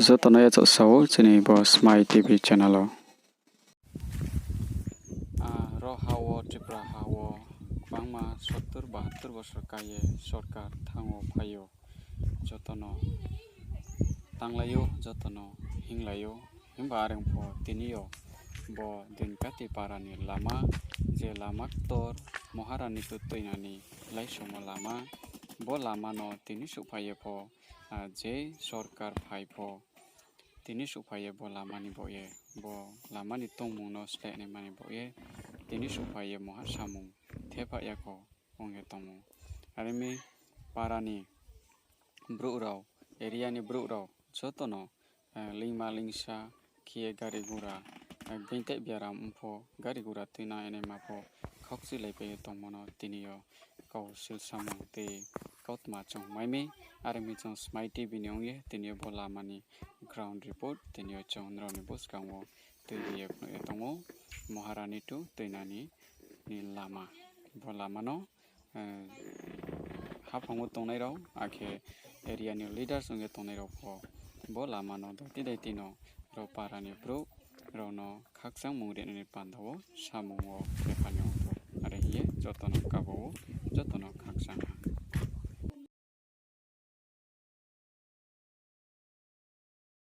jotono ya sao chini bo Smai TV channel o. Ro hawo tripra hawo bangma 70-72 bosor kaye sorkar thango phayo jotono tanglayo jotono hinglayo himba arengpho tiniyo bo dinkati parani lama je lamak tor moharani tu toinani laisomo lama bo lama no tini suphaye pho je sorkar phaipho tini suphaye bo lamani boye bo lamani tongmung no slekne mani boye tini suphaye moha samung thepa yako onge tongmung arimi parani brurau area ni brurau jotono lingma lingsa kie gari gura binte biaram umpho gari gura tina ene mapho Khaukchoi leipe tongmono tiniyo kau sil samung te kautma chong maimi arimi chong Smai TV ni ongye tiniyo bo lamani ground report tiniyo chong nroni bos kangwo tuiye tongo moharani tu tuinani ni lama bo lamano hapango tongnai rao akhe area ni leaders ongye tongnai rao pho bo lamano doti daitino ro parani bro rono khaksang mungre ni pandawo samungo repani